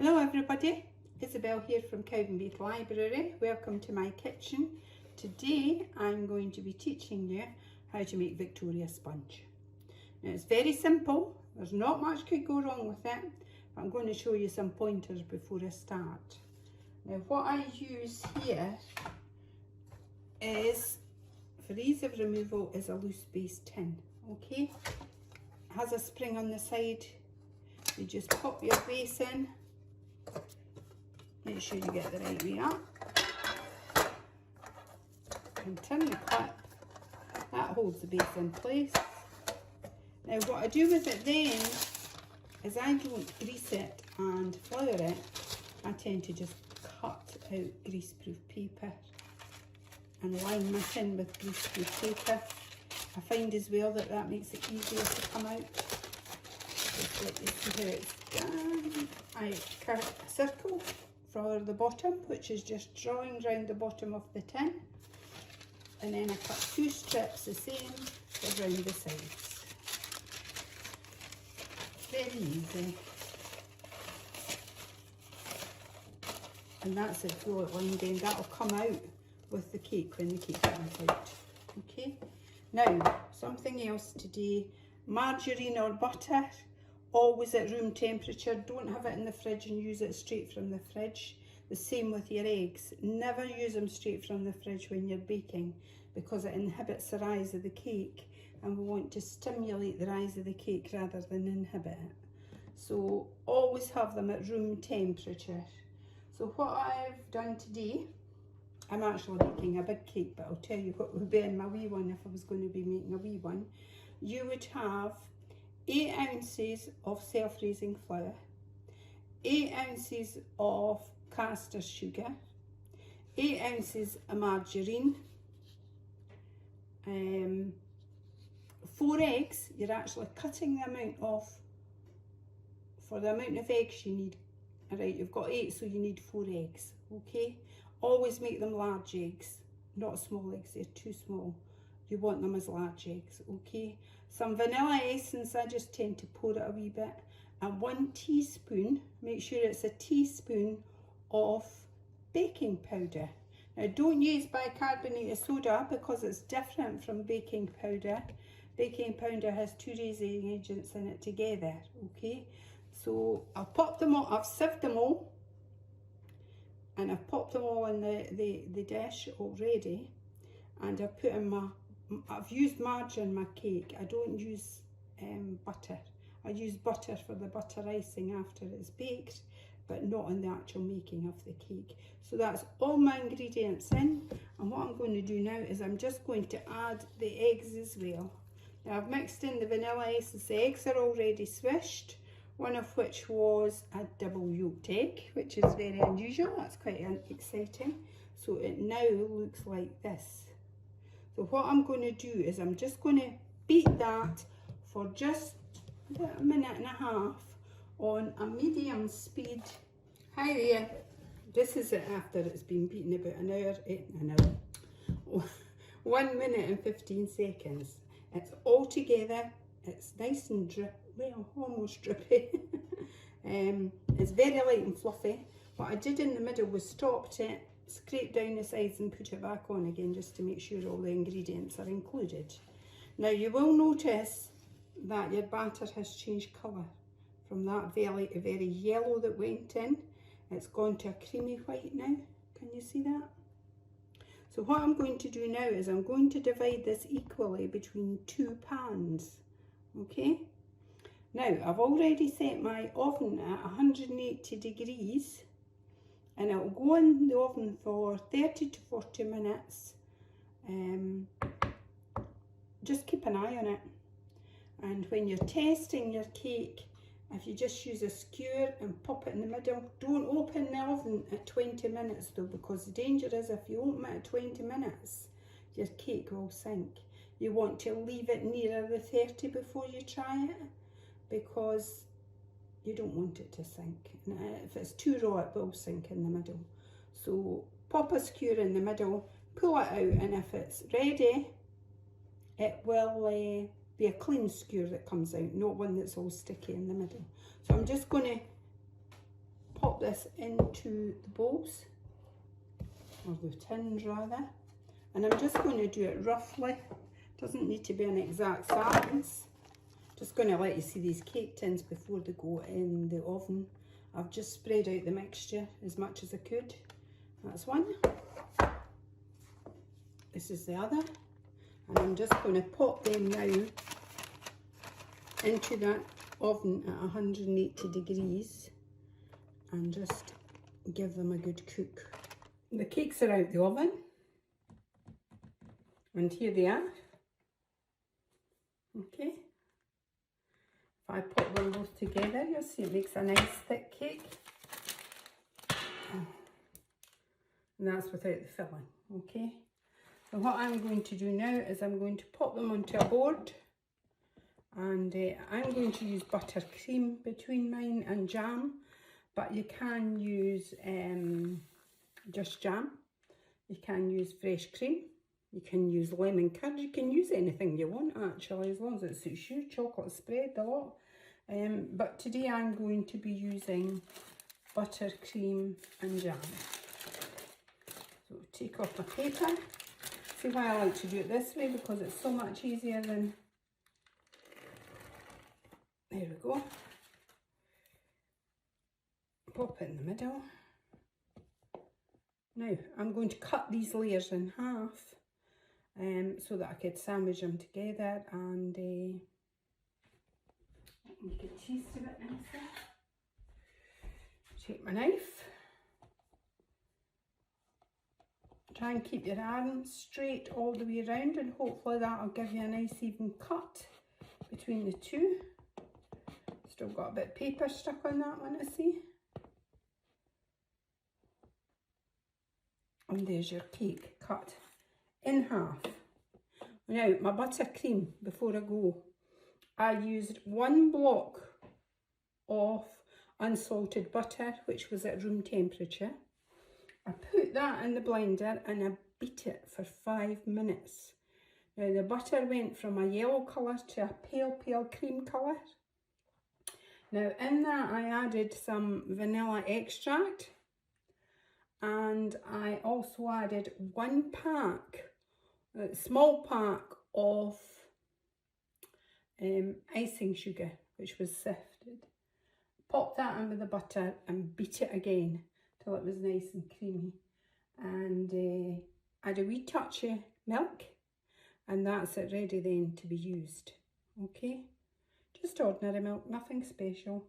Hello everybody, Isobel here from Cowdenbeath Library. Welcome to my kitchen. Today I'm going to be teaching you how to make Victoria sponge. Now it's very simple, there's not much could go wrong with it, but I'm going to show you some pointers before I start. Now what I use here is, for ease of removal, is a loose base tin, okay? It has a spring on the side. You just pop your base in, make sure you get the right way up, and turn the clip. That holds the base in place. Now what I do with it then is I don't grease it and flour it. I tend to just cut out greaseproof paper and line my tin with greaseproof paper. I find as well that that makes it easier to come out. Just let you see how it's done. I cut a circle for the bottom, which is just drawing round the bottom of the tin, and then I cut two strips the same around the sides. Very easy. And that's it, flow it lined in. That'll come out with the cake when the cake comes out. Okay. Now, something else today, margarine or butter, always at room temperature. Don't have it in the fridge and use it straight from the fridge. The same with your eggs. Never use them straight from the fridge when you're baking, because it inhibits the rise of the cake, and we want to stimulate the rise of the cake rather than inhibit it. So always have them at room temperature. So what I've done today, I'm actually making a big cake, but I'll tell you what would be in my wee one if I was going to be making a wee one. You would have 8 ounces of self-raising flour, 8 ounces of caster sugar, 8 ounces of margarine, 4 eggs. You're actually cutting the amount of, for the amount of eggs you need. Alright, you've got 8, so you need 4 eggs, okay? Always make them large eggs, not small eggs, they're too small. You want them as large eggs, okay? Some vanilla essence, I just tend to pour it a wee bit, and 1 teaspoon, make sure it's a teaspoon of baking powder. Now don't use bicarbonate of soda because it's different from baking powder. Baking powder has 2 raising agents in it together, okay? So I'll pop them all, I've sieved them all, and I've popped them all in the dish already, and I've put in I've used margarine in my cake. I don't use butter. I use butter for the butter icing after it's baked, but not in the actual making of the cake. So that's all my ingredients in, and what I'm going to do now is I'm just going to add the eggs as well. Now I've mixed in the vanilla essence. The eggs are already swished, one of which was a double yolked egg, which is very unusual. That's quite exciting. So it now looks like this. So what I'm going to do is I'm just going to beat that for just about a minute and a half on a medium speed. Hi there. This is it after it's been beaten about an hour, 1 minute and 15 seconds. It's all together. It's nice and drip, well, almost drippy. It's very light and fluffy. What I did in the middle was stopped it, scrape down the sides and put it back on again, just to make sure all the ingredients are included. Now you will notice that your batter has changed colour from that very yellow that went in. It's gone to a creamy white now. Can you see that? So what I'm going to do now is I'm going to divide this equally between 2 pans, okay? Now I've already set my oven at 180 degrees, and it'll go in the oven for 30 to 40 minutes. Just keep an eye on it. And when you're testing your cake, if you just use a skewer and pop it in the middle, don't open the oven at 20 minutes though, because the danger is if you open it at 20 minutes, your cake will sink. You want to leave it nearer the 30 before you try it, because you don't want it to sink. And if it's too raw, it will sink in the middle. So pop a skewer in the middle, pull it out, and if it's ready, it will be a clean skewer that comes out, not one that's all sticky in the middle. So I'm just going to pop this into the bowls, or the tins rather, and I'm just going to do it roughly. Doesn't need to be an exact science. Just going to let you see these cake tins before they go in the oven. I've just spread out the mixture as much as I could. That's one. This is the other. And I'm just going to pop them now into that oven at 180 degrees and just give them a good cook. The cakes are out the oven, and here they are. Okay. If I put them both together, you'll see it makes a nice thick cake. And that's without the filling, okay? So what I'm going to do now is I'm going to pop them onto a board, and I'm going to use buttercream between mine and jam, but you can use just jam. You can use fresh cream. You can use lemon curd. You can use anything you want actually, as long as it suits you. Chocolate spread, a lot. But today I'm going to be using buttercream and jam. So take off my paper. See why I like to do it this way, because it's so much easier than... There we go. Pop it in the middle. Now I'm going to cut these layers in half so that I could sandwich them together and make a cheese a bit nicer. Take my knife. Try and keep your arm straight all the way around, and hopefully that'll give you a nice even cut between the two. Still got a bit of paper stuck on that one, I see. And there's your cake cut in half. Now, my buttercream, before I go, I used 1 block of unsalted butter, which was at room temperature. I put that in the blender and I beat it for 5 minutes. Now, the butter went from a yellow colour to a pale cream colour. Now, in that I added some vanilla extract, and I also added 1 pack, a small pack of icing sugar, which was sifted. Popped that in with the butter and beat it again till it was nice and creamy. And add a wee touch of milk, and that's it ready then to be used. Okay, just ordinary milk, nothing special.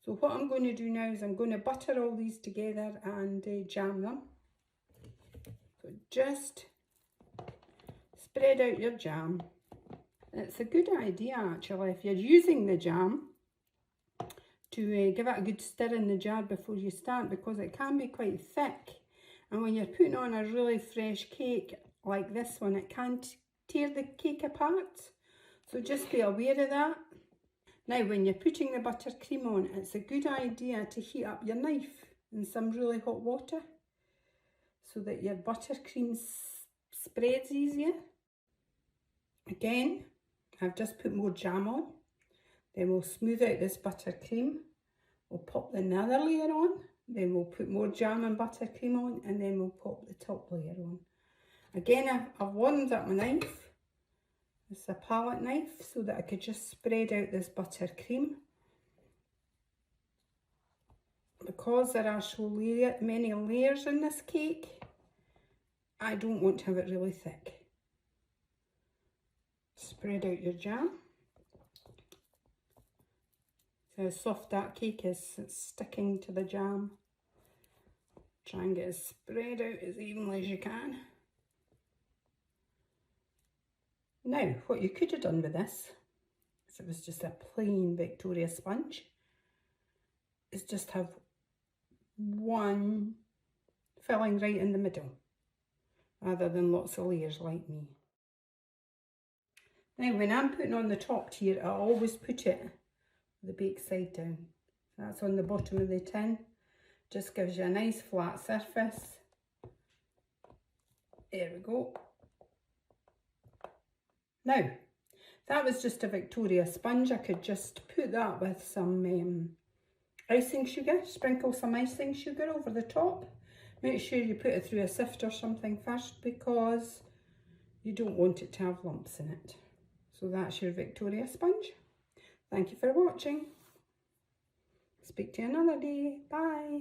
So what I'm going to do now is I'm going to butter all these together and jam them. So just spread out your jam. It's a good idea actually, if you're using the jam, to give it a good stir in the jar before you start, because it can be quite thick, and when you're putting on a really fresh cake like this one, it can tear the cake apart. So just be aware of that. Now, when you're putting the buttercream on, it's a good idea to heat up your knife in some really hot water so that your buttercream spreads easier. Again, I've just put more jam on. Then we'll smooth out this buttercream. We'll pop another layer on. Then we'll put more jam and buttercream on, and then we'll pop the top layer on. Again, I've warmed up my knife. It's a palette knife so that I could just spread out this buttercream. Because there are so many layers in this cake, I don't want to have it really thick. Spread out your jam. See how soft that cake is, it's sticking to the jam. Try and get it spread out as evenly as you can. Now, what you could have done with this, if it was just a plain Victoria sponge, is just have one filling right in the middle, rather than lots of layers like me. Now, when I'm putting on the top tier, I always put it with the bake side down. That's on the bottom of the tin. Just gives you a nice flat surface. There we go. Now, that was just a Victoria sponge. I could just put that with some icing sugar. Sprinkle some icing sugar over the top. Make sure you put it through a sift or something first because you don't want it to have lumps in it. So that's your Victoria sponge. Thank you for watching. Speak to you another day. Bye.